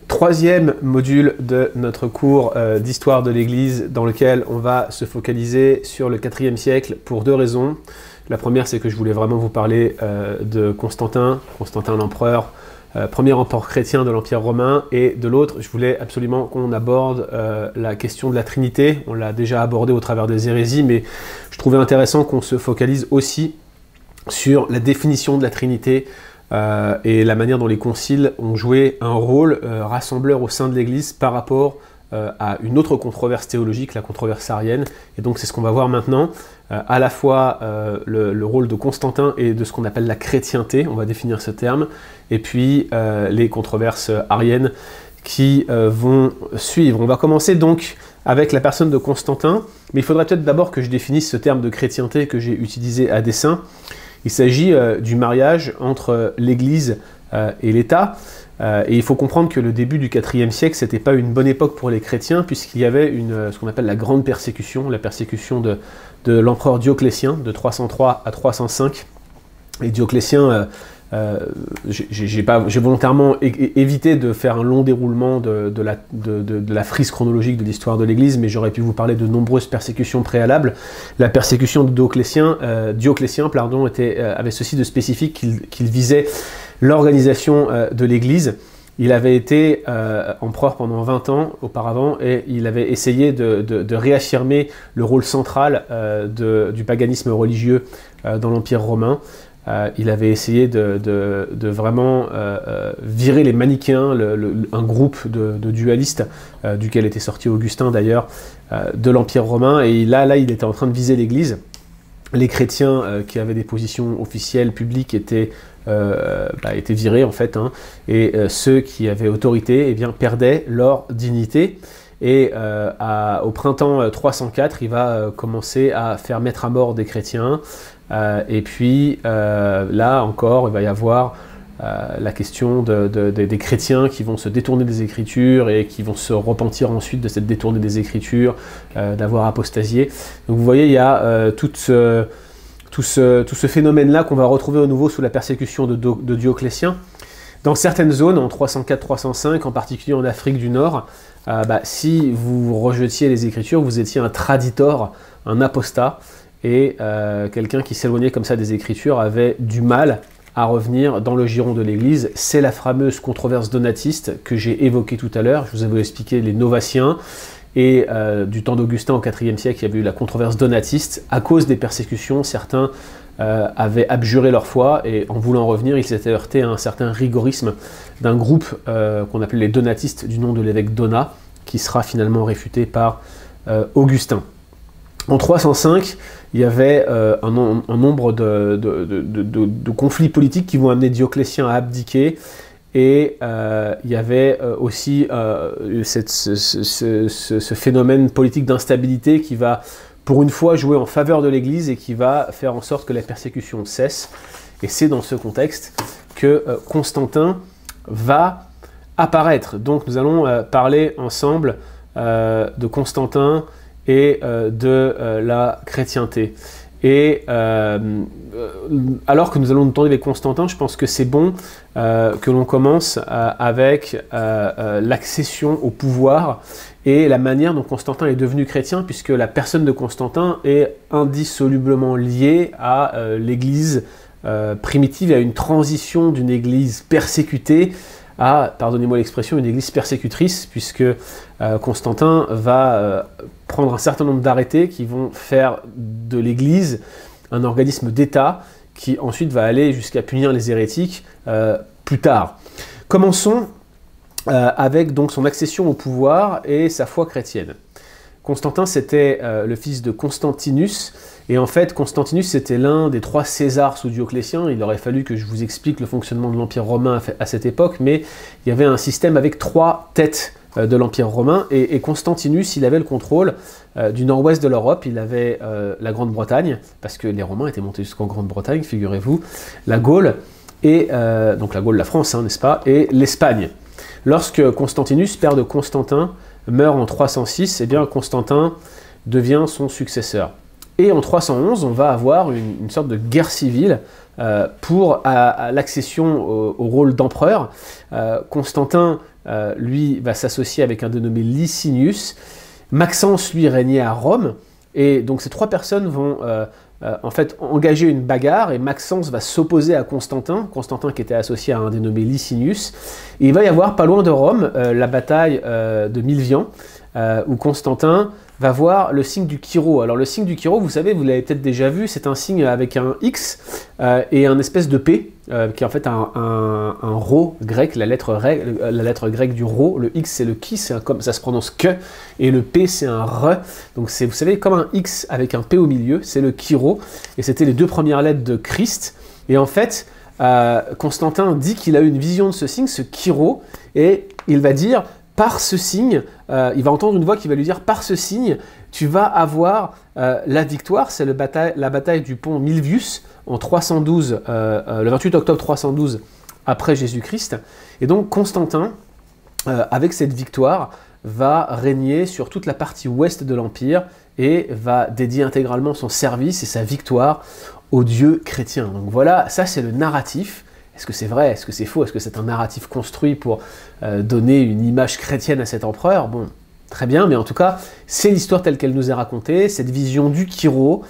Troisième module de notre cours d'histoire de l'Église dans lequel on va se focaliser sur le IVe siècle pour deux raisons. La première, c'est que je voulais vraiment vous parler de Constantin l'empereur, premier empereur chrétien de l'Empire romain, et de l'autre, je voulais absolument qu'on aborde la question de la Trinité. On l'a déjà abordé au travers des hérésies, mais je trouvais intéressant qu'on se focalise aussi sur la définition de la Trinité et la manière dont les conciles ont joué un rôle rassembleur au sein de l'Église par rapport à une autre controverse théologique, la controverse arienne. Et donc c'est ce qu'on va voir maintenant, à la fois le rôle de Constantin et de ce qu'on appelle la chrétienté, on va définir ce terme, et puis les controverses ariennes qui vont suivre. On va commencer donc avec la personne de Constantin, mais il faudrait peut-être d'abord que je définisse ce terme de chrétienté que j'ai utilisé à dessein. Il s'agit du mariage entre l'Église et l'État. Et il faut comprendre que le début du IVe siècle, ce n'était pas une bonne époque pour les chrétiens, puisqu'il y avait ce qu'on appelle la grande persécution, la persécution de l'empereur Dioclétien, de 303 à 305. Et Dioclétien, j'ai volontairement évité de faire un long déroulement de la frise chronologique de l'histoire de l'Église, mais j'aurais pu vous parler de nombreuses persécutions préalables. La persécution de Dioclétien avait ceci de spécifique qu'il visait l'organisation de l'Église. Il avait été empereur pendant 20 ans auparavant et il avait essayé de réaffirmer le rôle central du paganisme religieux dans l'Empire romain. Il avait essayé de vraiment virer les manichéens, un groupe de dualistes, duquel était sorti Augustin d'ailleurs, de l'Empire romain. Et là, il était en train de viser l'Église. Les chrétiens qui avaient des positions officielles, publiques, étaient virés en fait, hein, et ceux qui avaient autorité perdaient leur dignité. Et au printemps 304, il va commencer à faire mettre à mort des chrétiens. Et puis là encore, il va y avoir la question des chrétiens qui vont se détourner des Écritures et qui vont se repentir ensuite de cette détournée des Écritures, d'avoir apostasié. Donc vous voyez, il y a tout ce phénomène-là qu'on va retrouver au nouveau sous la persécution de Dioclétien. Dans certaines zones, en 304-305, en particulier en Afrique du Nord, si vous rejetiez les Écritures, vous étiez un traditor, un apostat, et quelqu'un qui s'éloignait comme ça des Écritures avait du mal à revenir dans le giron de l'Église. C'est la fameuse controverse donatiste que j'ai évoquée tout à l'heure. Je vous avais expliqué les Novaciens, et du temps d'Augustin au IVe siècle, il y avait eu la controverse donatiste. À cause des persécutions, certains avaient abjuré leur foi, et en voulant revenir, ils s'étaient heurtés à un certain rigorisme d'un groupe qu'on appelait les donatistes, du nom de l'évêque Donat, qui sera finalement réfuté par Augustin. En 305, il y avait un nombre de conflits politiques qui vont amener Dioclétien à abdiquer, et il y avait aussi ce phénomène politique d'instabilité qui va pour une fois jouer en faveur de l'Église et qui va faire en sorte que la persécution cesse. Et c'est dans ce contexte que Constantin va apparaître. Donc nous allons parler ensemble de Constantin et de la chrétienté. Et alors que nous allons nous tourner avec Constantin, je pense que c'est bon que l'on commence avec l'accession au pouvoir et la manière dont Constantin est devenu chrétien, puisque la personne de Constantin est indissolublement liée à l'Église primitive, et à une transition d'une Église persécutée à, pardonnez-moi l'expression, une Église persécutrice, puisque Constantin va prendre un certain nombre d'arrêtés qui vont faire de l'Église un organisme d'État qui ensuite va aller jusqu'à punir les hérétiques plus tard. Commençons avec donc son accession au pouvoir et sa foi chrétienne. Constantin, c'était le fils de Constantinus, et en fait Constantinus c'était l'un des 3 Césars sous Dioclétien. Il aurait fallu que je vous explique le fonctionnement de l'Empire romain à cette époque, mais il y avait un système avec 3 têtes de l'Empire romain, et Constantinus, il avait le contrôle du nord-ouest de l'Europe. Il avait la Grande-Bretagne, parce que les Romains étaient montés jusqu'en Grande-Bretagne, figurez-vous, la Gaule, et donc la Gaule, la France, hein, n'est-ce pas, et l'Espagne. Lorsque Constantinus, père de Constantin, meurt en 306, eh bien Constantin devient son successeur. Et en 311, on va avoir une sorte de guerre civile pour l'accession au rôle d'empereur. Constantin lui, va s'associer avec un dénommé Licinius. Maxence, lui, régnait à Rome. Et donc ces 3 personnes vont en fait engager une bagarre, et Maxence va s'opposer à Constantin, Constantin qui était associé à un dénommé Licinius. Et il va y avoir, pas loin de Rome, la bataille de Milvian, où Constantin va voir le signe du Chi-Rho. Alors le signe du Chi-Rho, vous savez, vous l'avez peut-être déjà vu, c'est un signe avec un X et un espèce de P, qui est en fait un Rho grec, la lettre grecque du Rho. Le X c'est le Ki, comme ça se prononce que, et le P c'est un R. Donc c'est, vous savez, comme un X avec un P au milieu, c'est le Chi-Rho, et c'était les 2 premières lettres de Christ. Et en fait, Constantin dit qu'il a eu une vision de ce signe, ce Chi-Rho, et il va dire, par ce signe, il va entendre une voix qui va lui dire, par ce signe, tu vas avoir la victoire. C'est la bataille du pont Milvius en 312, le 28 octobre 312 après Jésus-Christ. Et donc Constantin, avec cette victoire, va régner sur toute la partie ouest de l'Empire et va dédier intégralement son service et sa victoire aux dieux chrétiens. Donc voilà, ça c'est le narratif. Est-ce que c'est vrai? Est-ce que c'est faux? Est-ce que c'est un narratif construit pour donner une image chrétienne à cet empereur? Bon, très bien, mais en tout cas, c'est l'histoire telle qu'elle nous est racontée, cette vision du Chi-Rho,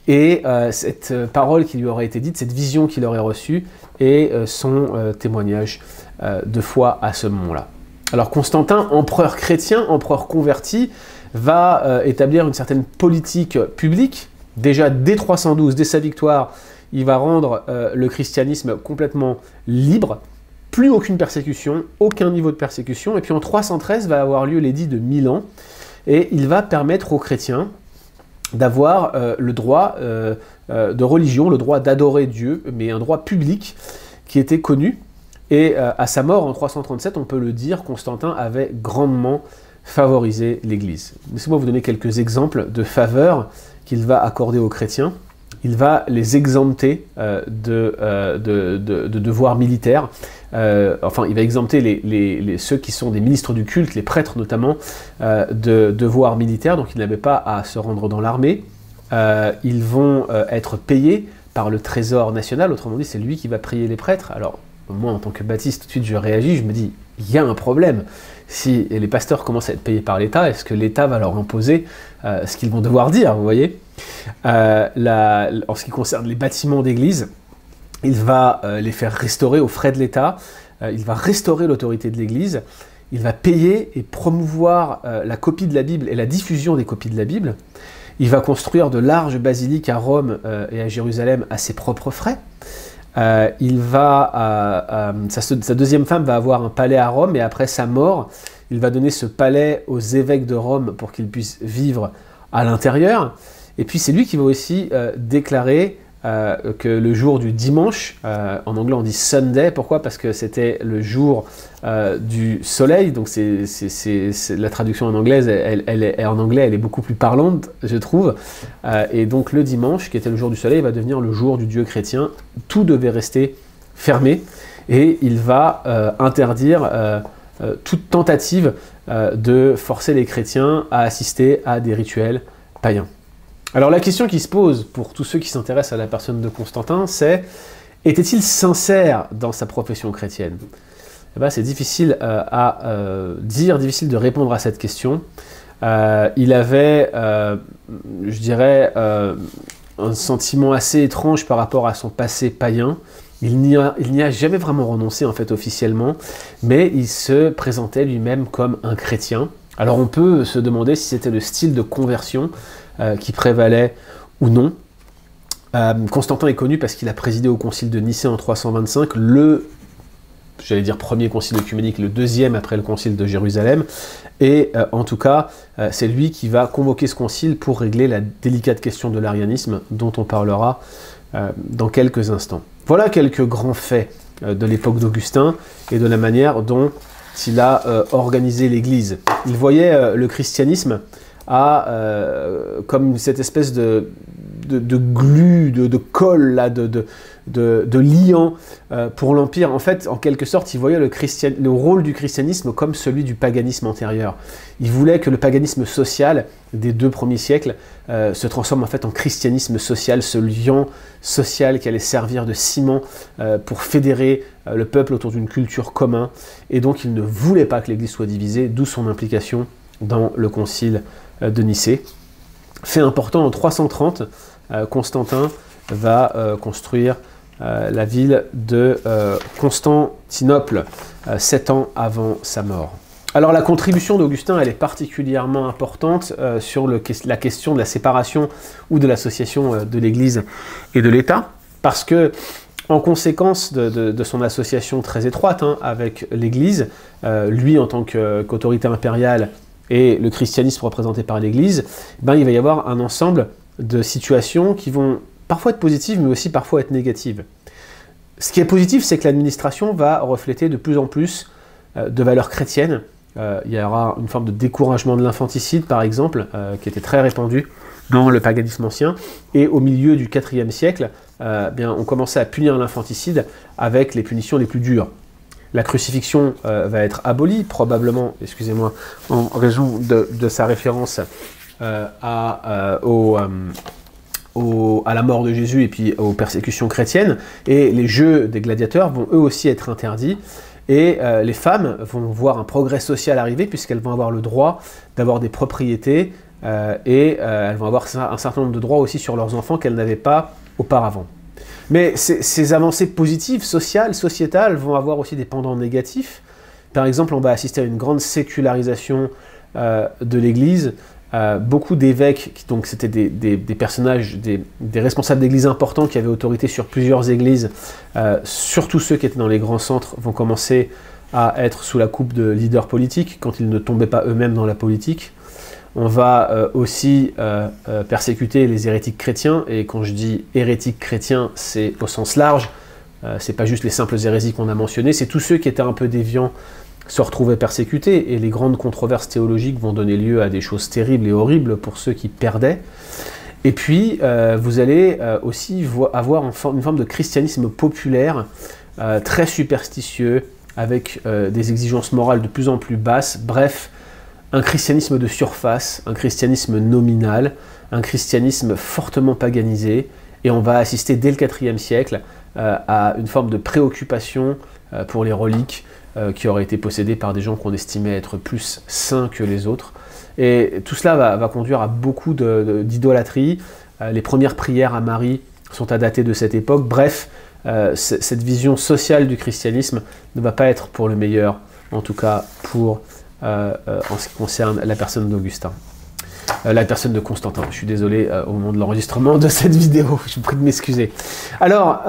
et cette parole qui lui aurait été dite, cette vision qu'il aurait reçue, et son témoignage de foi à ce moment-là. Alors Constantin, empereur chrétien, empereur converti, va établir une certaine politique publique. Déjà dès 312, dès sa victoire, il va rendre le christianisme complètement libre, plus aucune persécution, aucun niveau de persécution. Et puis en 313 va avoir lieu l'édit de Milan, et il va permettre aux chrétiens d'avoir le droit de religion, le droit d'adorer Dieu, mais un droit public qui était connu. Et à sa mort en 337, on peut le dire, Constantin avait grandement favorisé l'Église. Laissez-moi vous donner quelques exemples de faveurs qu'il va accorder aux chrétiens. Il va les exempter de devoirs militaires. Enfin, il va exempter ceux qui sont des ministres du culte, les prêtres notamment, de devoirs militaires, donc ils n'avaient pas à se rendre dans l'armée. Ils vont être payés par le trésor national, autrement dit, c'est lui qui va payer les prêtres. Alors, moi, en tant que baptiste, tout de suite, je réagis, je me dis, il y a un problème. Si les pasteurs commencent à être payés par l'État, est-ce que l'État va leur imposer ce qu'ils vont devoir dire, vous voyez? En ce qui concerne les bâtiments d'église, il va les faire restaurer aux frais de l'État, il va restaurer l'autorité de l'église, il va payer et promouvoir la copie de la Bible et la diffusion des copies de la Bible, il va construire de larges basiliques à Rome et à Jérusalem à ses propres frais. Sa deuxième femme va avoir un palais à Rome, et après sa mort, il va donner ce palais aux évêques de Rome pour qu'ils puissent vivre à l'intérieur. Et puis c'est lui qui va aussi déclarer que le jour du dimanche, en anglais on dit Sunday, pourquoi? Parce que c'était le jour du soleil, donc la traduction en anglaise, elle est beaucoup plus parlante, je trouve, et donc le dimanche, qui était le jour du soleil, va devenir le jour du Dieu chrétien. Tout devait rester fermé, et il va interdire toute tentative de forcer les chrétiens à assister à des rituels païens. Alors la question qui se pose pour tous ceux qui s'intéressent à la personne de Constantin, c'est: était-il sincère dans sa profession chrétienne? Eh ben, c'est difficile à dire, difficile de répondre à cette question. Il avait, je dirais, un sentiment assez étrange par rapport à son passé païen. Il n'y a jamais vraiment renoncé en fait officiellement, mais il se présentait lui-même comme un chrétien. Alors on peut se demander si c'était le style de conversion qui prévalait ou non. Constantin est connu parce qu'il a présidé au concile de Nicée en 325, j'allais dire premier concile œcuménique, le deuxième après le concile de Jérusalem, et en tout cas, c'est lui qui va convoquer ce concile pour régler la délicate question de l'arianisme, dont on parlera dans quelques instants. Voilà quelques grands faits de l'époque d'Augustin et de la manière dont il a organisé l'Église. Il voyait le christianisme comme cette espèce de glu, de colle, là, de liant pour l'Empire. En fait, en quelque sorte, il voyait le rôle du christianisme comme celui du paganisme antérieur. Il voulait que le paganisme social des 2 premiers siècles se transforme en fait en christianisme social, ce liant social qui allait servir de ciment pour fédérer le peuple autour d'une culture commune. Et donc, il ne voulait pas que l'Église soit divisée, d'où son implication dans le concile de Nicée. Fait important, en 330, Constantin va construire la ville de Constantinople, 7 ans avant sa mort. Alors la contribution d'Augustin, elle est particulièrement importante sur la question de la séparation ou de l'association de l'Église et de l'État, parce que en conséquence de son association très étroite avec l'Église, lui en tant qu'autorité impériale et le christianisme représenté par l'Église, il va y avoir un ensemble de situations qui vont parfois être positives, mais aussi parfois être négatives. Ce qui est positif, c'est que l'administration va refléter de plus en plus de valeurs chrétiennes. Il y aura une forme de découragement de l'infanticide, par exemple, qui était très répandu dans le paganisme ancien. Et au milieu du IVe siècle, on commençait à punir l'infanticide avec les punitions les plus dures. La crucifixion va être abolie, probablement, excusez-moi, en raison de sa référence à la mort de Jésus et puis aux persécutions chrétiennes. Et les jeux des gladiateurs vont eux aussi être interdits. Et les femmes vont voir un progrès social arriver puisqu'elles vont avoir le droit d'avoir des propriétés et elles vont avoir un certain nombre de droits aussi sur leurs enfants qu'elles n'avaient pas auparavant. Mais ces avancées positives, sociales, sociétales, vont avoir aussi des pendants négatifs. Par exemple, on va assister à une grande sécularisation de l'Église. Beaucoup d'évêques, donc c'était des personnages, des responsables d'églises importants qui avaient autorité sur plusieurs églises, surtout ceux qui étaient dans les grands centres, vont commencer à être sous la coupe de leaders politiques quand ils ne tombaient pas eux-mêmes dans la politique. On va aussi persécuter les hérétiques chrétiens, et quand je dis hérétiques chrétiens, c'est au sens large, c'est pas juste les simples hérésies qu'on a mentionnées, c'est tous ceux qui étaient un peu déviants se retrouvaient persécutés, et les grandes controverses théologiques vont donner lieu à des choses terribles et horribles pour ceux qui perdaient. Et puis, vous allez aussi avoir une forme de christianisme populaire, très superstitieux, avec des exigences morales de plus en plus basses, bref, un christianisme de surface, un christianisme nominal, un christianisme fortement paganisé, et on va assister dès le IVe siècle à une forme de préoccupation pour les reliques qui auraient été possédées par des gens qu'on estimait être plus saints que les autres. Et tout cela va conduire à beaucoup d'idolâtrie. Les premières prières à Marie sont à dater de cette époque. Bref, cette vision sociale du christianisme ne va pas être pour le meilleur, en tout cas pour en ce qui concerne la personne d'Augustin. La personne de Constantin. Je suis désolé au moment de l'enregistrement de cette vidéo, je vous prie de m'excuser. Alors,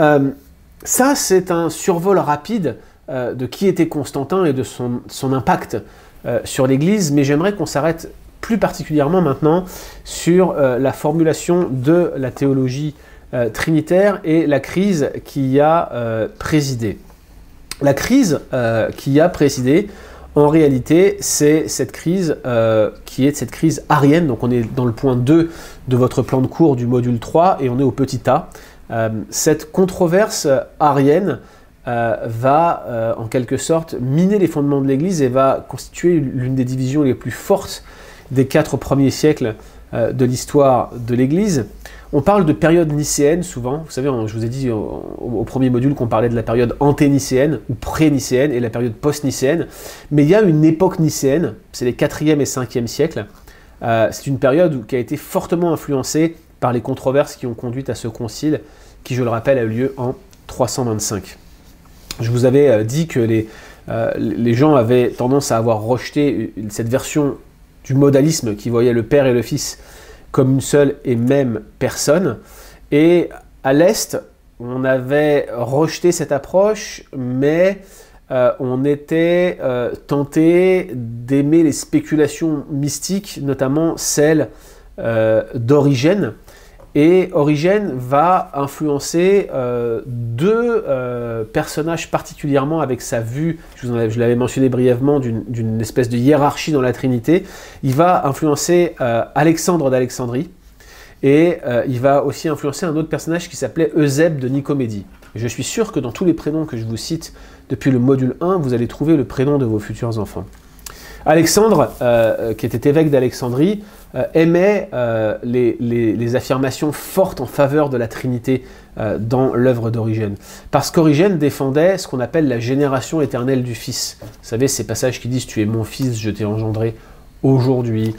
ça c'est un survol rapide de qui était Constantin et de son impact sur l'Église, mais j'aimerais qu'on s'arrête plus particulièrement maintenant sur la formulation de la théologie trinitaire et la crise qui y a présidé. La crise qui a présidé, en réalité, c'est cette crise qui est cette crise arienne. Donc on est dans le point 2 de votre plan de cours du module 3 et on est au petit a. Cette controverse arienne va en quelque sorte miner les fondements de l'Église et va constituer l'une des divisions les plus fortes des 4 premiers siècles de l'histoire de l'Église. On parle de période nicéenne souvent. Vous savez, je vous ai dit au premier module qu'on parlait de la période anténicéenne ou pré-nicéenne et la période post-nicéenne. Mais il y a une époque nicéenne, c'est les 4e et 5e siècles. C'est une période qui a été fortement influencée par les controverses qui ont conduit à ce concile qui, je le rappelle, a eu lieu en 325. Je vous avais dit que les gens avaient tendance à avoir rejeté cette version du modalisme qui voyait le Père et le Fils comme une seule et même personne. Et à l'Est, on avait rejeté cette approche, mais on était tenté d'aimer les spéculations mystiques, notamment celles d'Origène. Et Origène va influencer 2 personnages particulièrement avec sa vue, je l'avais mentionné brièvement, d'une espèce de hiérarchie dans la Trinité. Il va influencer Alexandre d'Alexandrie et il va aussi influencer un autre personnage qui s'appelait Eusèbe de Nicomédie. Et je suis sûr que dans tous les prénoms que je vous cite depuis le module 1, vous allez trouver le prénom de vos futurs enfants. Alexandre, qui était évêque d'Alexandrie, aimait les affirmations fortes en faveur de la Trinité dans l'œuvre d'Origène. Parce qu'Origène défendait ce qu'on appelle la génération éternelle du Fils. Vous savez, ces passages qui disent « Tu es mon Fils, je t'ai engendré aujourd'hui ».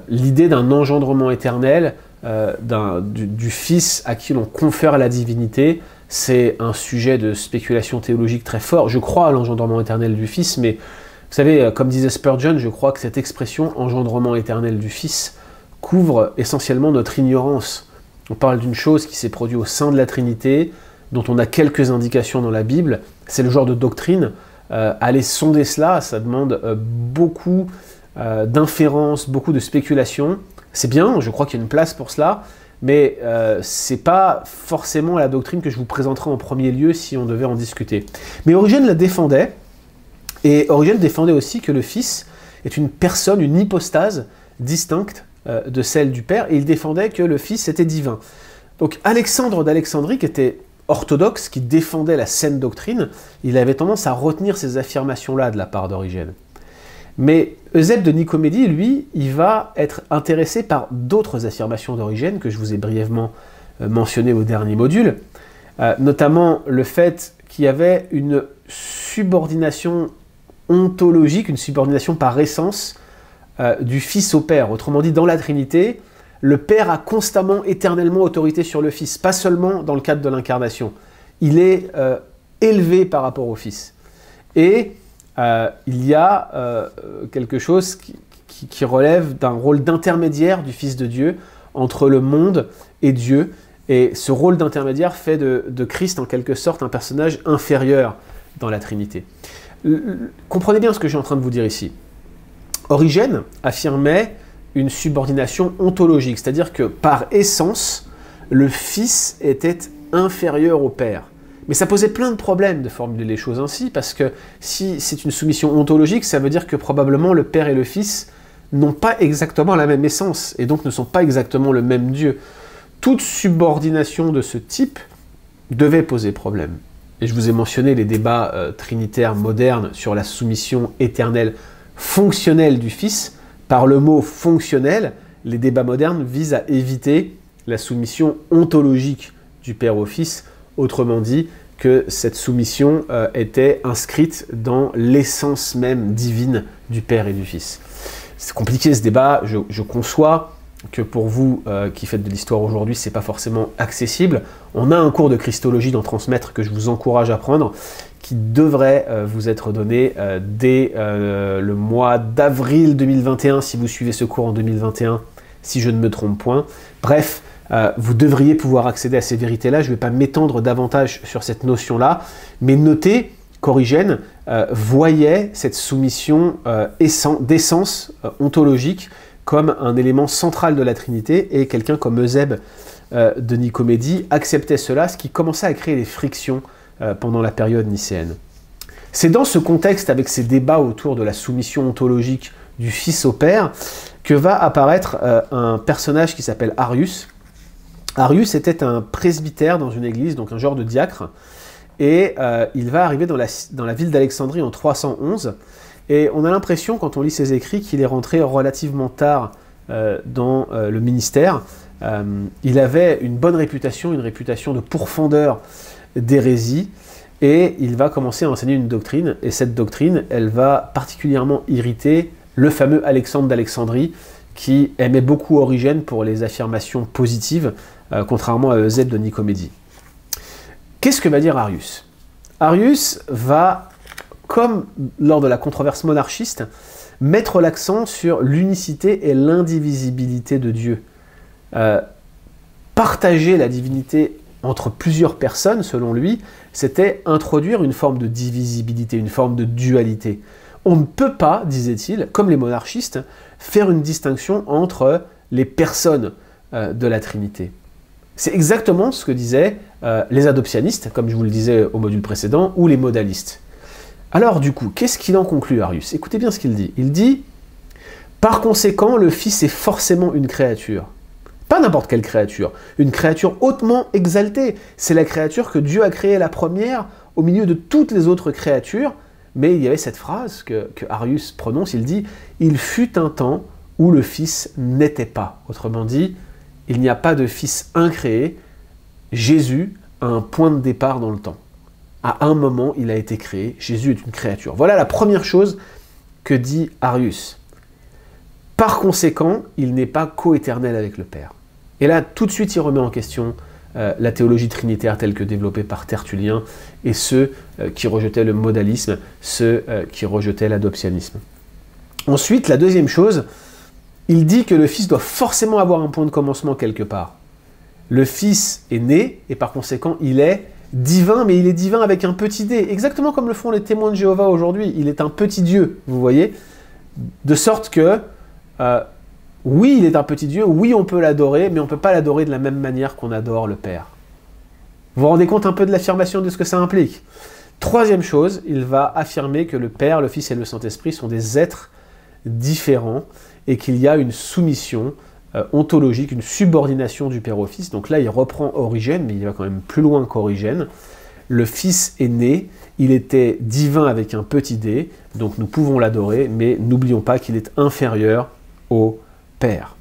L'idée d'un engendrement éternel, du Fils à qui l'on confère la divinité, c'est un sujet de spéculation théologique très fort. Je crois à l'engendrement éternel du Fils, mais vous savez, comme disait Spurgeon, je crois que cette expression « engendrement éternel du Fils » couvre essentiellement notre ignorance. On parle d'une chose qui s'est produite au sein de la Trinité, dont on a quelques indications dans la Bible. C'est le genre de doctrine. Aller sonder cela, ça demande beaucoup d'inférences, beaucoup de spéculations. C'est bien, je crois qu'il y a une place pour cela, mais c'est pas forcément la doctrine que je vous présenterai en premier lieu si on devait en discuter. Mais Origène la défendait, et Origène défendait aussi que le Fils est une personne, une hypostase distincte de celle du Père, et il défendait que le Fils était divin. Donc Alexandre d'Alexandrie, qui était orthodoxe, qui défendait la saine doctrine, il avait tendance à retenir ces affirmations-là de la part d'Origène. Mais Eusèbe de Nicomédie, lui, il va être intéressé par d'autres affirmations d'Origène que je vous ai brièvement mentionnées au dernier module, notamment le fait qu'il y avait une subordination ontologique, une subordination par essence du Fils au Père. Autrement dit, dans la Trinité, le Père a constamment, éternellement autorité sur le Fils, pas seulement dans le cadre de l'incarnation. Il est élevé par rapport au Fils. Et il y a quelque chose qui relève d'un rôle d'intermédiaire du Fils de Dieu entre le monde et Dieu. Et ce rôle d'intermédiaire fait de Christ, en quelque sorte, un personnage inférieur dans la Trinité. Comprenez bien ce que je suis en train de vous dire ici. Origène affirmait une subordination ontologique, c'est-à-dire que par essence, le Fils était inférieur au Père. Mais ça posait plein de problèmes de formuler les choses ainsi, parce que si c'est une soumission ontologique, ça veut dire que probablement le Père et le Fils n'ont pas exactement la même essence, et donc ne sont pas exactement le même Dieu. Toute subordination de ce type devait poser problème. Et je vous ai mentionné les débats trinitaires modernes sur la soumission éternelle fonctionnelle du Fils. Par le mot fonctionnel, les débats modernes visent à éviter la soumission ontologique du Père au Fils, autrement dit que cette soumission était inscrite dans l'essence même divine du Père et du Fils. C'est compliqué ce débat, je conçois que pour vous qui faites de l'histoire aujourd'hui, c'est pas forcément accessible. On a un cours de Christologie dans Transmettre que je vous encourage à prendre, qui devrait vous être donné dès le mois d'avril 2021, si vous suivez ce cours en 2021, si je ne me trompe point. Bref, vous devriez pouvoir accéder à ces vérités-là. Je ne vais pas m'étendre davantage sur cette notion-là, mais notez qu'Origène voyait cette soumission d'essence ontologique comme un élément central de la Trinité, et quelqu'un comme Eusèbe de Nicomédie acceptait cela, ce qui commençait à créer des frictions pendant la période nicéenne. C'est dans ce contexte, avec ces débats autour de la soumission ontologique du Fils au Père, que va apparaître un personnage qui s'appelle Arius. Arius était un presbytère dans une église, donc un genre de diacre, et il va arriver dans la ville d'Alexandrie en 311, et on a l'impression, quand on lit ses écrits, qu'il est rentré relativement tard dans le ministère. Il avait une bonne réputation, une réputation de pourfendeur d'hérésie, et il va commencer à enseigner une doctrine, et cette doctrine, elle va particulièrement irriter le fameux Alexandre d'Alexandrie, qui aimait beaucoup Origène pour les affirmations positives, contrairement à Eusèbe de Nicomédie. Qu'est-ce que va dire Arius? Arius va, comme lors de la controverse monarchiste, mettre l'accent sur l'unicité et l'indivisibilité de Dieu. Partager la divinité entre plusieurs personnes, selon lui, c'était introduire une forme de divisibilité, une forme de dualité. On ne peut pas, disait-il, comme les monarchistes, faire une distinction entre les personnes de la Trinité. C'est exactement ce que disaient les adoptionnistes, comme je vous le disais au module précédent, ou les modalistes. Alors du coup, qu'est-ce qu'il en conclut, Arius? Écoutez bien ce qu'il dit. Il dit « Par conséquent, le Fils est forcément une créature, Pas n'importe quelle créature, une créature hautement exaltée. C'est la créature que Dieu a créée la première au milieu de toutes les autres créatures. Mais il y avait cette phrase que Arius prononce, il dit « Il fut un temps où le Fils n'était pas ». Autrement dit, il n'y a pas de Fils incréé. Jésus a un point de départ dans le temps. À un moment, il a été créé. Jésus est une créature. Voilà la première chose que dit Arius. Par conséquent, il n'est pas coéternel avec le Père. Et là, tout de suite, il remet en question la théologie trinitaire telle que développée par Tertullien et ceux qui rejetaient le modalisme, ceux qui rejetaient l'adoptionnisme. Ensuite, la deuxième chose, il dit que le Fils doit forcément avoir un point de commencement quelque part. Le Fils est né et par conséquent, il est divin, mais il est divin avec un petit d, exactement comme le font les témoins de Jéhovah aujourd'hui. Il est un petit Dieu, vous voyez, de sorte que oui, il est un petit Dieu, oui, on peut l'adorer, mais on ne peut pas l'adorer de la même manière qu'on adore le Père. Vous vous rendez compte un peu de l'affirmation de ce que ça implique? Troisième chose, il va affirmer que le Père, le Fils et le Saint-Esprit sont des êtres différents et qu'il y a une soumission ontologique, une subordination du Père au Fils. Donc là, il reprend Origène, mais il va quand même plus loin qu'Origène. Le Fils est né, il était divin avec un petit d, donc nous pouvons l'adorer, mais n'oublions pas qu'il est inférieur au Père.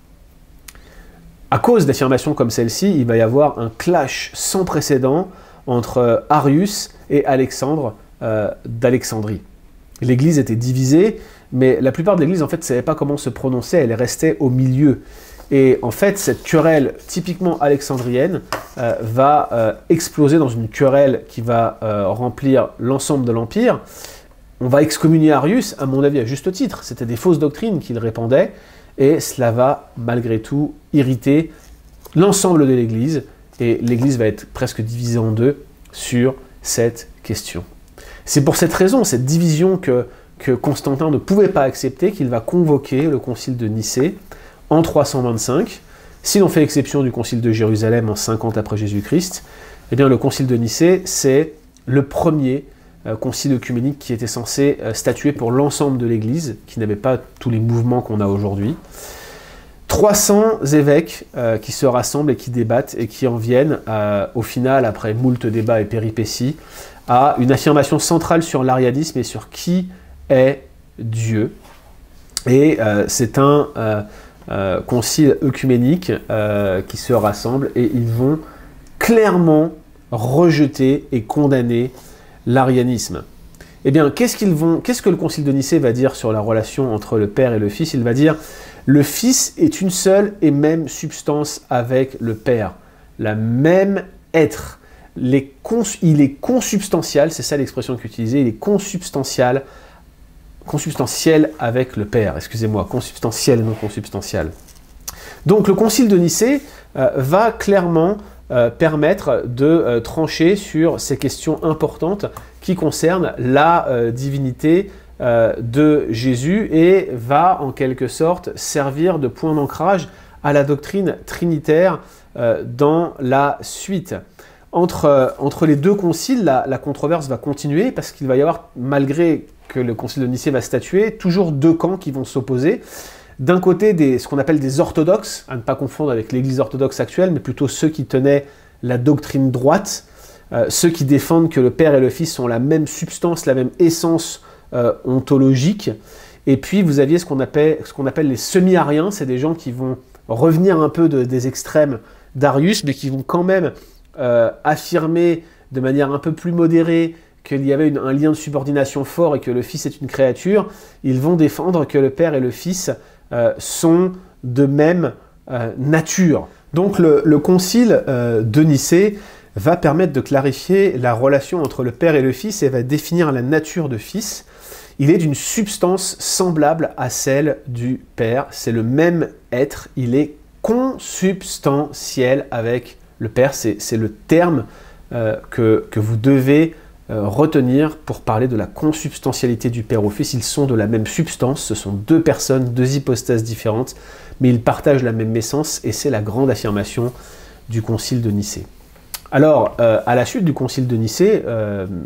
À cause d'affirmations comme celle-ci, il va y avoir un clash sans précédent entre Arius et Alexandre d'Alexandrie. L'Église était divisée, mais la plupart de l'Église, en fait, ne savait pas comment se prononcer, elle restait au milieu. Et en fait, cette querelle typiquement alexandrienne va exploser dans une querelle qui va remplir l'ensemble de l'Empire. On va excommunier Arius, à mon avis, à juste titre. C'était des fausses doctrines qu'il répandait, et cela va, malgré tout, irriter l'ensemble de l'Église, et l'Église va être presque divisée en deux sur cette question. C'est pour cette raison, cette division que Constantin ne pouvait pas accepter, qu'il va convoquer le concile de Nicée en 325. Si l'on fait exception du concile de Jérusalem en 50 après Jésus-Christ, eh bien le concile de Nicée, c'est le premier concile œcuménique qui était censé statuer pour l'ensemble de l'Église, qui n'avait pas tous les mouvements qu'on a aujourd'hui. 300 évêques qui se rassemblent et qui débattent et qui en viennent, au final, après moult débats et péripéties, à une affirmation centrale sur l'arianisme et sur qui est Dieu. Et c'est un concile œcuménique qui se rassemble et ils vont clairement rejeter et condamner l'arianisme. Eh bien, qu'est-ce que le concile de Nicée va dire sur la relation entre le Père et le Fils? Il va dire « Le Fils est une seule et même substance avec le Père, la même être. Il est consubstantiel, c'est ça l'expression qu'utilisait, il est consubstantiel avec le Père. Excusez-moi, consubstantiel et non consubstantiel. » Donc le concile de Nicée va clairement permettre de trancher sur ces questions importantes qui concernent la divinité de Jésus et va en quelque sorte servir de point d'ancrage à la doctrine trinitaire dans la suite. Entre les deux conciles, la controverse va continuer parce qu'il va y avoir, malgré que le concile de Nicée va statuer, toujours deux camps qui vont s'opposer. D'un côté, ce qu'on appelle des orthodoxes, à ne pas confondre avec l'église orthodoxe actuelle, mais plutôt ceux qui tenaient la doctrine droite, ceux qui défendent que le Père et le Fils sont la même substance, la même essence ontologique. Et puis, vous aviez ce qu'on appelle les semi-ariens, c'est des gens qui vont revenir un peu des extrêmes d'Arius, mais qui vont quand même affirmer de manière un peu plus modérée qu'il y avait un lien de subordination fort et que le Fils est une créature. Ils vont défendre que le Père et le Fils sont de même nature. Donc le concile de Nicée va permettre de clarifier la relation entre le Père et le Fils et va définir la nature de Fils. Il est d'une substance semblable à celle du Père, c'est le même être, il est consubstantiel avec le Père, c'est le terme que vous devez retenir pour parler de la consubstantialité du Père au Fils. Ils sont de la même substance, ce sont deux personnes, deux hypostases différentes, mais ils partagent la même essence et c'est la grande affirmation du concile de Nicée. Alors, à la suite du concile de Nicée,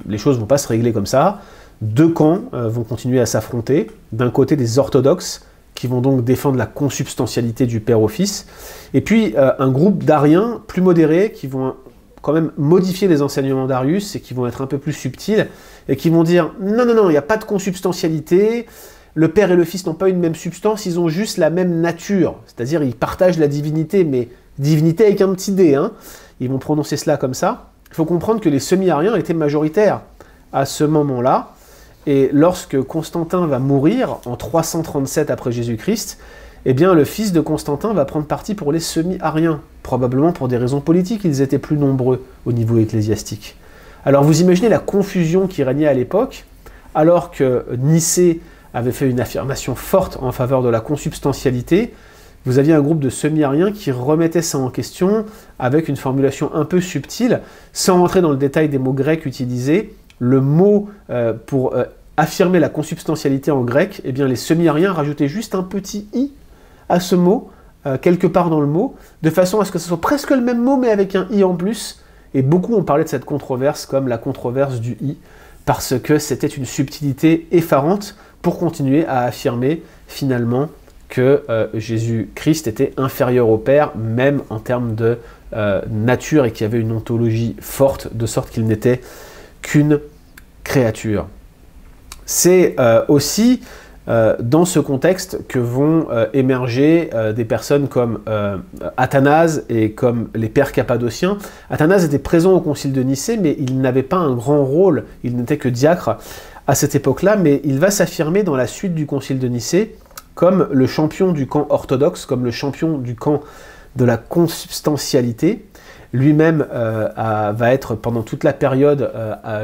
les choses ne vont pas se régler comme ça. Deux camps vont continuer à s'affronter. D'un côté, des orthodoxes qui vont donc défendre la consubstantialité du Père au Fils, et puis un groupe d'ariens plus modérés qui vont quand même modifier les enseignements d'Arius et qui vont être un peu plus subtils, et qui vont dire non, non, non, il n'y a pas de consubstantialité, le Père et le Fils n'ont pas une même substance, ils ont juste la même nature, c'est-à-dire ils partagent la divinité, mais divinité avec un petit d, hein. Ils vont prononcer cela comme ça. Il faut comprendre que les semi-ariens étaient majoritaires à ce moment-là, et lorsque Constantin va mourir en 337 après Jésus-Christ, eh bien le fils de Constantin va prendre parti pour les semi-ariens, probablement pour des raisons politiques, ils étaient plus nombreux au niveau ecclésiastique. Alors vous imaginez la confusion qui régnait à l'époque, alors que Nicée avait fait une affirmation forte en faveur de la consubstantialité, vous aviez un groupe de semi-ariens qui remettait ça en question avec une formulation un peu subtile, sans rentrer dans le détail des mots grecs utilisés. Le mot pour affirmer la consubstantialité en grec, eh bien les semi-ariens rajoutaient juste un petit « i » à ce mot, quelque part dans le mot, de façon à ce que ce soit presque le même mot, mais avec un « i » en plus. Et beaucoup ont parlé de cette controverse comme la controverse du « i », parce que c'était une subtilité effarante pour continuer à affirmer finalement que Jésus-Christ était inférieur au Père, même en termes de nature, et qu'il y avait une ontologie forte, de sorte qu'il n'était qu'une créature. C'est aussi dans ce contexte que vont émerger des personnes comme Athanase et comme les pères cappadociens. Athanase était présent au concile de Nicée, mais il n'avait pas un grand rôle, il n'était que diacre à cette époque-là, mais il va s'affirmer dans la suite du concile de Nicée comme le champion du camp orthodoxe, comme le champion du camp de la consubstantialité. Lui-même va être, pendant toute la période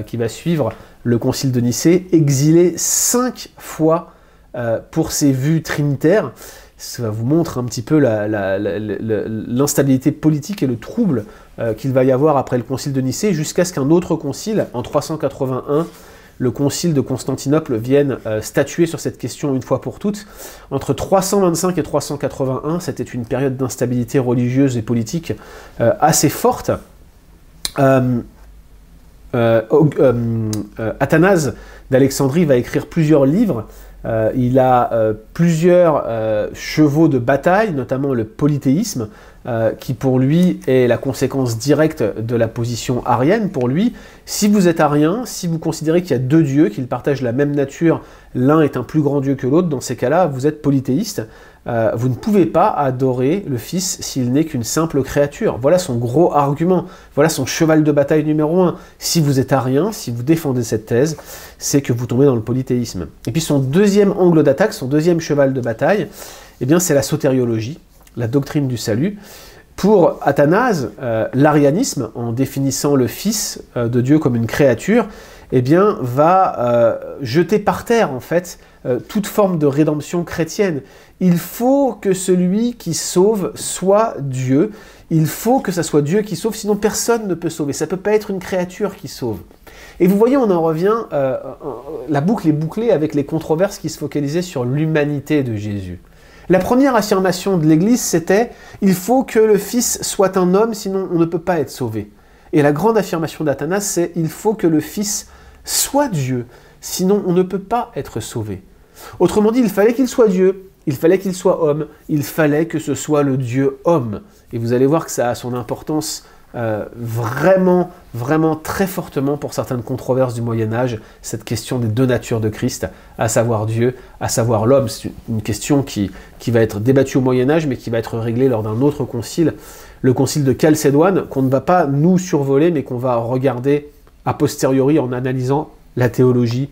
qui va suivre le concile de Nicée, exilé 5 fois pour ses vues trinitaires. Ça vous montre un petit peu l'instabilité politique et le trouble qu'il va y avoir après le concile de Nicée, jusqu'à ce qu'un autre concile, en 381, le concile de Constantinople, vienne statuer sur cette question une fois pour toutes. Entre 325 et 381, c'était une période d'instabilité religieuse et politique assez forte. Athanase d'Alexandrie va écrire plusieurs livres. Il a plusieurs chevaux de bataille, notamment le polythéisme, qui pour lui est la conséquence directe de la position arienne. Pour lui, si vous êtes arien, si vous considérez qu'il y a deux dieux, qu'ils partagent la même nature, l'un est un plus grand dieu que l'autre, dans ces cas-là, vous êtes polythéiste. Vous ne pouvez pas adorer le Fils s'il n'est qu'une simple créature. Voilà son gros argument, voilà son cheval de bataille numéro 1. Si vous êtes arien, si vous défendez cette thèse, c'est que vous tombez dans le polythéisme. Et puis son deuxième angle d'attaque, son deuxième cheval de bataille, eh bien c'est la sotériologie, la doctrine du salut. Pour Athanase, l'arianisme, en définissant le Fils de Dieu comme une créature, eh bien, va jeter par terre, en fait, toute forme de rédemption chrétienne. Il faut que celui qui sauve soit Dieu. Il faut que ça soit Dieu qui sauve, sinon personne ne peut sauver. Ça ne peut pas être une créature qui sauve. Et vous voyez, on en revient, la boucle est bouclée avec les controverses qui se focalisaient sur l'humanité de Jésus. La première affirmation de l'Église, c'était « il faut que le Fils soit un homme, sinon on ne peut pas être sauvé ». Et la grande affirmation d'Athanase, c'est « il faut que le Fils soit Dieu, sinon on ne peut pas être sauvé ». Autrement dit, il fallait qu'il soit Dieu, il fallait qu'il soit homme, il fallait que ce soit le Dieu homme. Et vous allez voir que ça a son importance vraiment, vraiment très fortement pour certaines controverses du Moyen-Âge, cette question des deux natures de Christ, à savoir Dieu, à savoir l'homme. C'est une question qui va être débattue au Moyen-Âge, mais qui va être réglée lors d'un autre concile, le concile de Chalcédoine, qu'on ne va pas nous survoler, mais qu'on va regarder a posteriori en analysant la théologie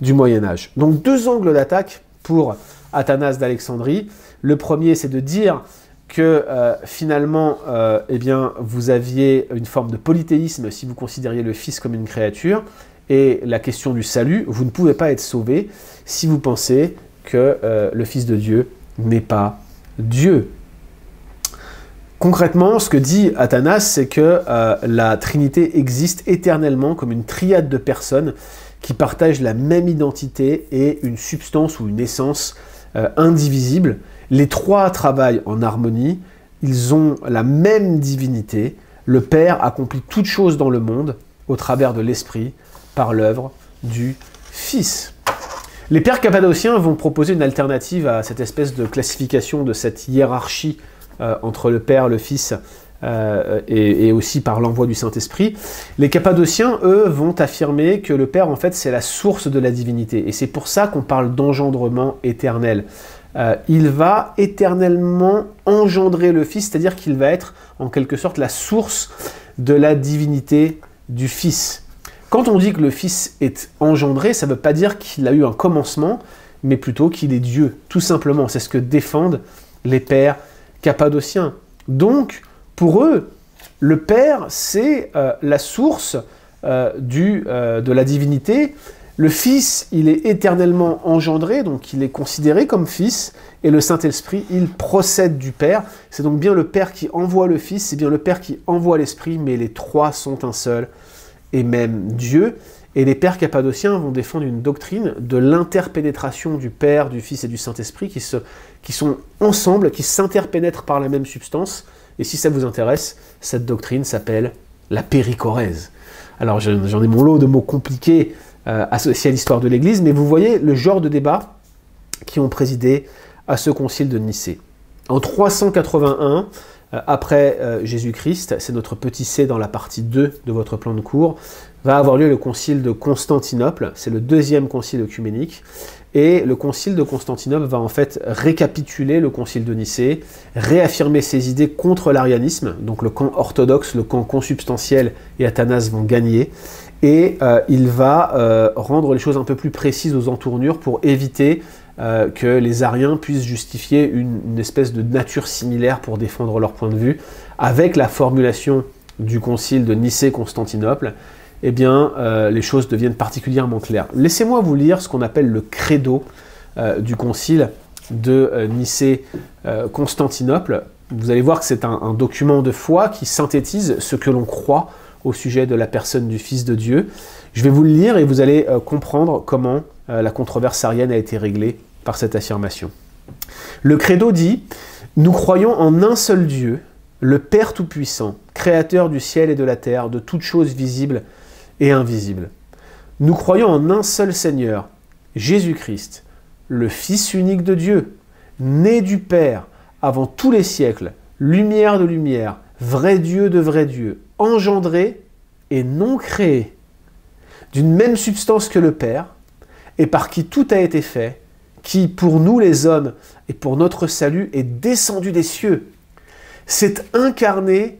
du Moyen-Âge. Donc deux angles d'attaque pour Athanase d'Alexandrie. Le premier, c'est de dire que finalement, eh bien, vous aviez une forme de polythéisme si vous considériez le Fils comme une créature, et la question du salut, vous ne pouvez pas être sauvé si vous pensez que le Fils de Dieu n'est pas Dieu. Concrètement, ce que dit Athanase, c'est que la Trinité existe éternellement comme une triade de personnes qui partagent la même identité et une substance ou une essence indivisible. Les trois travaillent en harmonie, ils ont la même divinité. Le Père accomplit toutes choses dans le monde au travers de l'Esprit par l'œuvre du Fils. Les pères cappadociens vont proposer une alternative à cette espèce de classification, de cette hiérarchie entre le Père, le Fils, et aussi par l'envoi du Saint-Esprit. Les cappadociens, eux, vont affirmer que le Père, en fait, c'est la source de la divinité. Et c'est pour ça qu'on parle d'engendrement éternel. Il va éternellement engendrer le Fils, c'est-à-dire qu'il va être, en quelque sorte, la source de la divinité du Fils. Quand on dit que le Fils est engendré, ça ne veut pas dire qu'il a eu un commencement, mais plutôt qu'il est Dieu, tout simplement. C'est ce que défendent les pères cappadociens. Donc, pour eux, le Père, c'est la source de la divinité. Le Fils, il est éternellement engendré, donc il est considéré comme Fils, et le Saint-Esprit, il procède du Père. C'est donc bien le Père qui envoie le Fils, c'est bien le Père qui envoie l'Esprit, mais les trois sont un seul et même Dieu. Et les pères cappadociens vont défendre une doctrine de l'interpénétration du Père, du Fils et du Saint-Esprit qui sont ensemble, qui s'interpénètrent par la même substance. Et si ça vous intéresse, cette doctrine s'appelle la périchorèse. Alors j'en ai mon lot de mots compliqués associés à l'histoire de l'Église, mais vous voyez le genre de débats qui ont présidé à ce concile de Nicée. En 381, après Jésus-Christ, c'est notre petit c dans la partie 2 de votre plan de cours, va avoir lieu le concile de Constantinople, c'est le deuxième concile œcuménique, et le concile de Constantinople va en fait récapituler le concile de Nicée, réaffirmer ses idées contre l'arianisme, donc le camp orthodoxe, le camp consubstantiel et Athanase vont gagner, et il va rendre les choses un peu plus précises aux entournures pour éviter que les ariens puissent justifier une espèce de nature similaire pour défendre leur point de vue. Avec la formulation du concile de Nicée-Constantinople, eh bien, les choses deviennent particulièrement claires. Laissez-moi vous lire ce qu'on appelle le credo du concile de Nicée-Constantinople. Vous allez voir que c'est un document de foi qui synthétise ce que l'on croit au sujet de la personne du Fils de Dieu. Je vais vous le lire et vous allez comprendre comment la controverse arienne a été réglée par cette affirmation. Le credo dit « Nous croyons en un seul Dieu, le Père Tout-Puissant, créateur du ciel et de la terre, de toutes choses visibles et invisibles. Nous croyons en un seul Seigneur, Jésus-Christ, le Fils unique de Dieu, né du Père avant tous les siècles, lumière de lumière, vrai Dieu de vrai Dieu, engendré et non créé, d'une même substance que le Père, et par qui tout a été fait, qui, pour nous les hommes et pour notre salut, est descendu des cieux, s'est incarné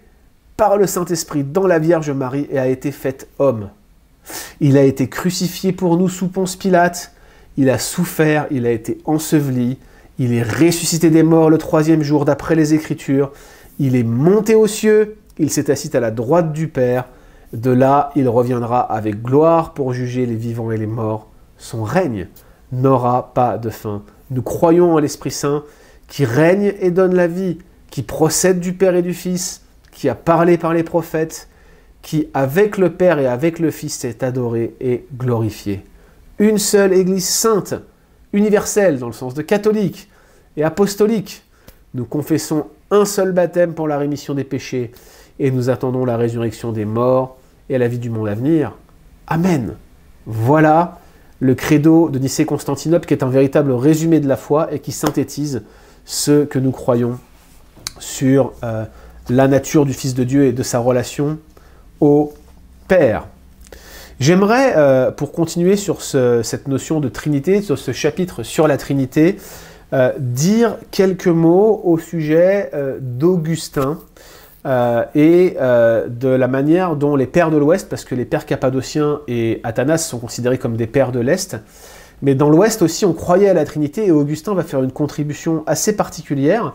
par le Saint-Esprit dans la Vierge Marie et a été fait homme. Il a été crucifié pour nous sous Ponce Pilate, il a souffert, il a été enseveli, il est ressuscité des morts le troisième jour d'après les Écritures, il est monté aux cieux, il s'est assis à la droite du Père, de là il reviendra avec gloire pour juger les vivants et les morts. Son règne n'aura pas de fin. Nous croyons en l'Esprit Saint qui règne et donne la vie, qui procède du Père et du Fils, qui a parlé par les prophètes, qui avec le Père et avec le Fils est adoré et glorifié. Une seule Église sainte, universelle dans le sens de catholique et apostolique. Nous confessons un seul baptême pour la rémission des péchés et nous attendons la résurrection des morts et la vie du monde à venir. Amen. Voilà le credo de Nicée-Constantinople qui est un véritable résumé de la foi et qui synthétise ce que nous croyons sur la nature du Fils de Dieu et de sa relation au Père. J'aimerais, pour continuer sur cette notion de Trinité, sur ce chapitre sur la Trinité, dire quelques mots au sujet d'Augustin et de la manière dont les pères de l'Ouest, parce que les pères cappadociens et Athanase sont considérés comme des pères de l'Est, mais dans l'Ouest aussi on croyait à la Trinité et Augustin va faire une contribution assez particulière,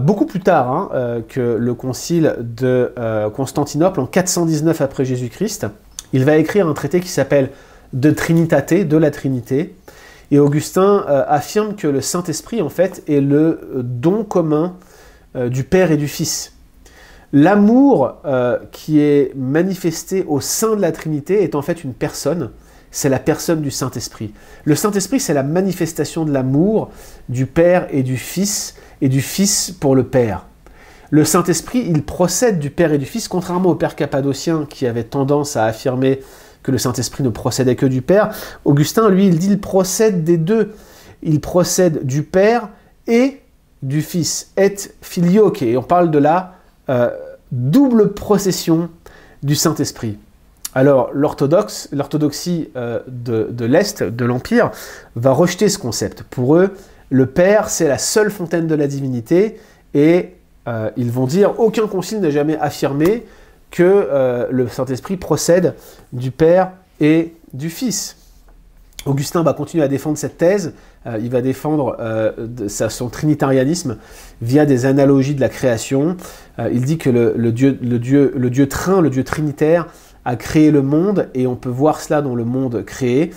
beaucoup plus tard que le concile de Constantinople, en 419 après Jésus-Christ. Il va écrire un traité qui s'appelle De Trinitate, de la Trinité, et Augustin affirme que le Saint-Esprit en fait est le don commun du Père et du Fils. L'amour qui est manifesté au sein de la Trinité est en fait une personne, c'est la personne du Saint-Esprit. Le Saint-Esprit, c'est la manifestation de l'amour du Père et du Fils pour le Père. Le Saint-Esprit, il procède du Père et du Fils, contrairement au Père cappadocien qui avait tendance à affirmer que le Saint-Esprit ne procédait que du Père. Augustin, lui, il dit il procède des deux. Il procède du Père et du Fils. Et filioque. Et on parle de la double procession du Saint-Esprit. Alors, l'orthodoxie de l'Est, de l'Empire, va rejeter ce concept. Pour eux, le Père, c'est la seule fontaine de la divinité, et ils vont dire, aucun concile n'a jamais affirmé que le Saint-Esprit procède du Père et du Fils. Augustin va continuer à défendre cette thèse, il va défendre son trinitarianisme via des analogies de la création. Il dit que le Dieu triun, le Dieu trinitaire, a créé le monde, et on peut voir cela dans le monde créé.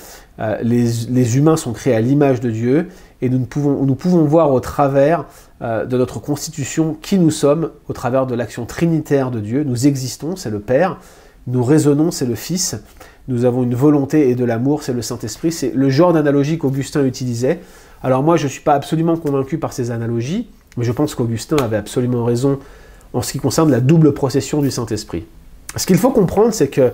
Les humains sont créés à l'image de Dieu, et nous pouvons voir au travers de notre constitution qui nous sommes, au travers de l'action trinitaire de Dieu. Nous existons, c'est le Père, nous raisonnons, c'est le Fils, nous avons une volonté et de l'amour, c'est le Saint-Esprit. C'est le genre d'analogie qu'Augustin utilisait. Alors moi, je ne suis pas absolument convaincu par ces analogies, mais je pense qu'Augustin avait absolument raison en ce qui concerne la double procession du Saint-Esprit. Ce qu'il faut comprendre, c'est que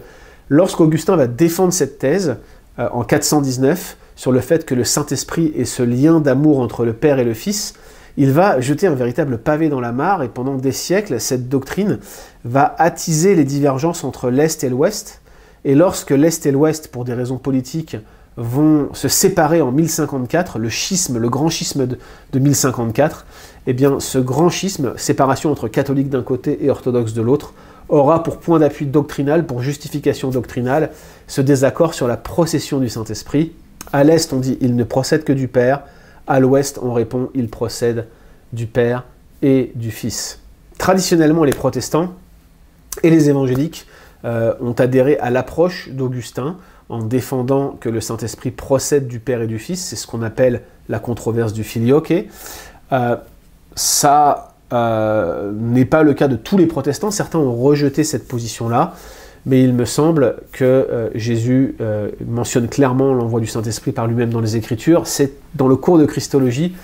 lorsqu'Augustin va défendre cette thèse, en 419, sur le fait que le Saint-Esprit est ce lien d'amour entre le Père et le Fils, il va jeter un véritable pavé dans la mare, et pendant des siècles, cette doctrine va attiser les divergences entre l'Est et l'Ouest, et lorsque l'Est et l'Ouest, pour des raisons politiques, vont se séparer en 1054, le grand schisme de 1054, eh bien ce grand schisme, séparation entre catholiques d'un côté et orthodoxes de l'autre, aura pour point d'appui doctrinal, pour justification doctrinale, ce désaccord sur la procession du Saint-Esprit. À l'Est, on dit « il ne procède que du Père », à l'Ouest, on répond « il procède du Père et du Fils ». Traditionnellement, les protestants et les évangéliques ont adhéré à l'approche d'Augustin en défendant que le Saint-Esprit procède du Père et du Fils. C'est ce qu'on appelle la controverse du filioque. Ça n'est pas le cas de tous les protestants. Certains ont rejeté cette position-là, mais il me semble que Jésus mentionne clairement l'envoi du Saint-Esprit par lui-même dans les Écritures. C'est dans le cours de Christologie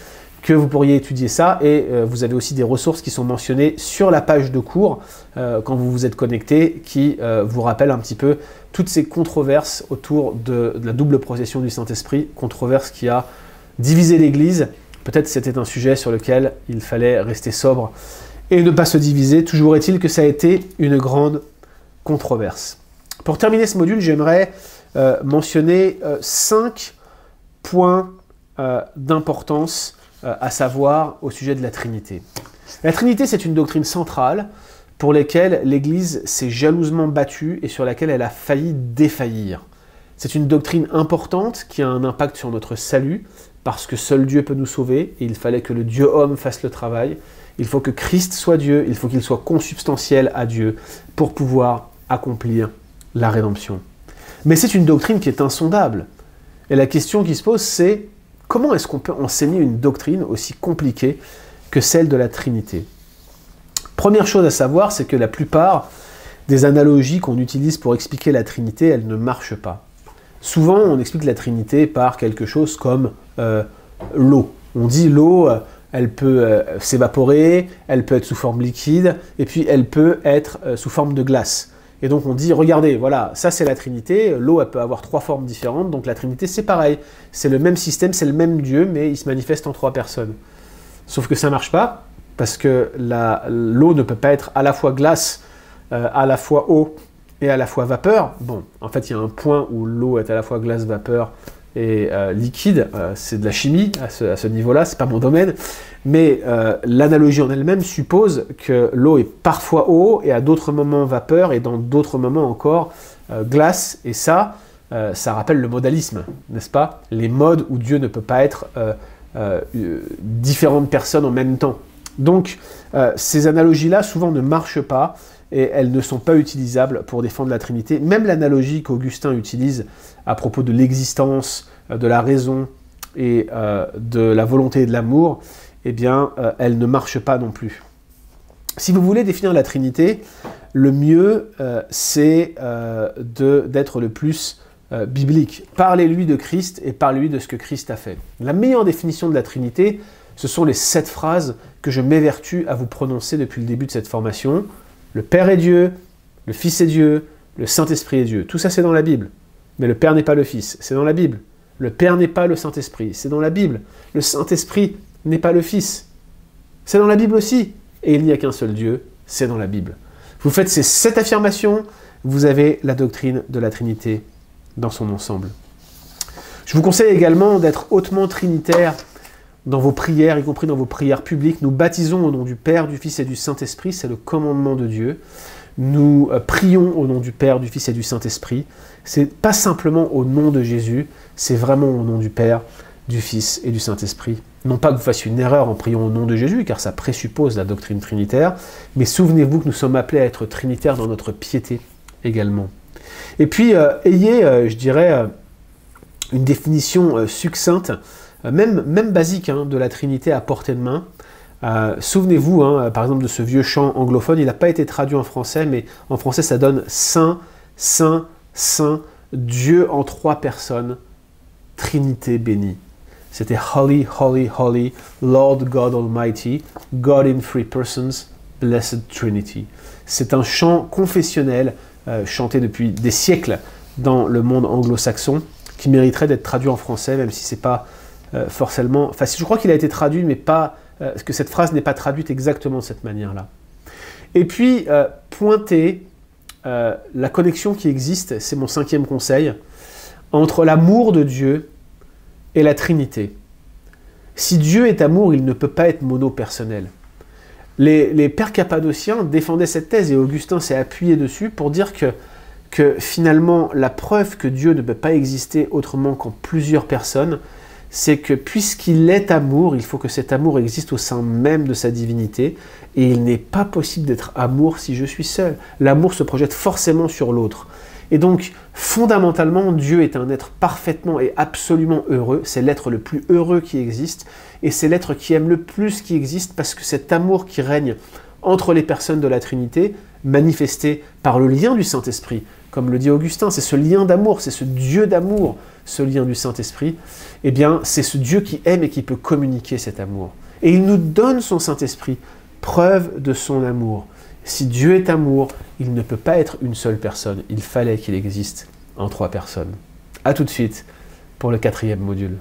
que vous pourriez étudier ça, et vous avez aussi des ressources qui sont mentionnées sur la page de cours quand vous vous êtes connecté, qui vous rappellent un petit peu toutes ces controverses autour de la double procession du Saint-Esprit, controverse qui a divisé l'Église. Peut-être c'était un sujet sur lequel il fallait rester sobre et ne pas se diviser. Toujours est-il que ça a été une grande controverse. Pour terminer ce module, j'aimerais mentionner 5 points d'importance à savoir au sujet de la Trinité. La Trinité, c'est une doctrine centrale pour laquelle l'Église s'est jalousement battue et sur laquelle elle a failli défaillir. C'est une doctrine importante qui a un impact sur notre salut, parce que seul Dieu peut nous sauver, et il fallait que le Dieu-homme fasse le travail. Il faut que Christ soit Dieu, il faut qu'il soit consubstantiel à Dieu pour pouvoir accomplir la rédemption. Mais c'est une doctrine qui est insondable. Et la question qui se pose, c'est comment est-ce qu'on peut enseigner une doctrine aussi compliquée que celle de la Trinité? Première chose à savoir, c'est que la plupart des analogies qu'on utilise pour expliquer la Trinité, elles ne marchent pas. Souvent, on explique la Trinité par quelque chose comme l'eau. On dit l'eau, elle peut s'évaporer, elle peut être sous forme liquide, et puis elle peut être sous forme de glace. Et donc on dit, regardez, voilà, ça c'est la Trinité, l'eau elle peut avoir 3 formes différentes, donc la Trinité c'est pareil, c'est le même système, c'est le même Dieu, mais il se manifeste en 3 personnes. Sauf que ça ne marche pas, parce que l'eau ne peut pas être à la fois glace, à la fois eau et à la fois vapeur. Bon, en fait il y a un point où l'eau est à la fois glace, vapeur et liquide, c'est de la chimie à ce niveau-là, c'est pas mon domaine, mais l'analogie en elle-même suppose que l'eau est parfois eau, et à d'autres moments vapeur, et dans d'autres moments encore glace, et ça rappelle le modalisme, n'est-ce pas? Les modes où Dieu ne peut pas être différentes personnes en même temps. Donc ces analogies-là souvent ne marchent pas, et elles ne sont pas utilisables pour défendre la Trinité. Même l'analogie qu'Augustin utilise à propos de l'existence, de la raison et de la volonté et de l'amour, eh bien, elle ne marche pas non plus. Si vous voulez définir la Trinité, le mieux, c'est d'être le plus biblique. Parlez-lui de Christ et parlez-lui de ce que Christ a fait. La meilleure définition de la Trinité, ce sont les 7 phrases que je m'évertue à vous prononcer depuis le début de cette formation. Le Père est Dieu, le Fils est Dieu, le Saint-Esprit est Dieu. Tout ça, c'est dans la Bible. Mais le Père n'est pas le Fils, c'est dans la Bible. Le Père n'est pas le Saint-Esprit, c'est dans la Bible. Le Saint-Esprit n'est pas le Fils, c'est dans la Bible aussi. Et il n'y a qu'un seul Dieu, c'est dans la Bible. Vous faites ces 7 affirmations, vous avez la doctrine de la Trinité dans son ensemble. Je vous conseille également d'être hautement trinitaire dans vos prières, y compris dans vos prières publiques. Nous baptisons au nom du Père, du Fils et du Saint-Esprit, c'est le commandement de Dieu. Nous prions au nom du Père, du Fils et du Saint-Esprit. C'est pas simplement au nom de Jésus, c'est vraiment au nom du Père, du Fils et du Saint-Esprit. Non pas que vous fassiez une erreur en priant au nom de Jésus, car ça présuppose la doctrine trinitaire, mais souvenez-vous que nous sommes appelés à être trinitaires dans notre piété également. Et puis, ayez, je dirais, une définition succincte, même basique, de la Trinité à portée de main. Souvenez-vous, par exemple, de ce vieux chant anglophone, il n'a pas été traduit en français, mais en français ça donne « Saint, Saint, Saint, Dieu en 3 personnes, Trinité bénie ». C'était « Holy, Holy, Holy, Lord God Almighty, God in 3 persons, Blessed Trinity ». C'est un chant confessionnel chanté depuis des siècles dans le monde anglo-saxon, qui mériterait d'être traduit en français, même si c'est pas forcément... Enfin, je crois qu'il a été traduit, mais pas... que cette phrase n'est pas traduite exactement de cette manière-là. Et puis, pointer la connexion qui existe, c'est mon 5e conseil, entre l'amour de Dieu et la Trinité. Si Dieu est amour, il ne peut pas être monopersonnel. Les pères cappadociens défendaient cette thèse, et Augustin s'est appuyé dessus pour dire que finalement, la preuve que Dieu ne peut pas exister autrement qu'en plusieurs personnes, c'est que puisqu'il est amour, il faut que cet amour existe au sein même de sa divinité, et il n'est pas possible d'être amour si je suis seul. L'amour se projette forcément sur l'autre. Et donc, fondamentalement, Dieu est un être parfaitement et absolument heureux, c'est l'être le plus heureux qui existe, et c'est l'être qui aime le plus qui existe, parce que cet amour qui règne entre les personnes de la Trinité, manifesté par le lien du Saint-Esprit, comme le dit Augustin, c'est ce lien d'amour, c'est ce Dieu d'amour, ce lien du Saint-Esprit, eh bien, c'est ce Dieu qui aime et qui peut communiquer cet amour. Et il nous donne son Saint-Esprit, preuve de son amour. Si Dieu est amour, il ne peut pas être une seule personne, il fallait qu'il existe en 3 personnes. A tout de suite pour le 4e module.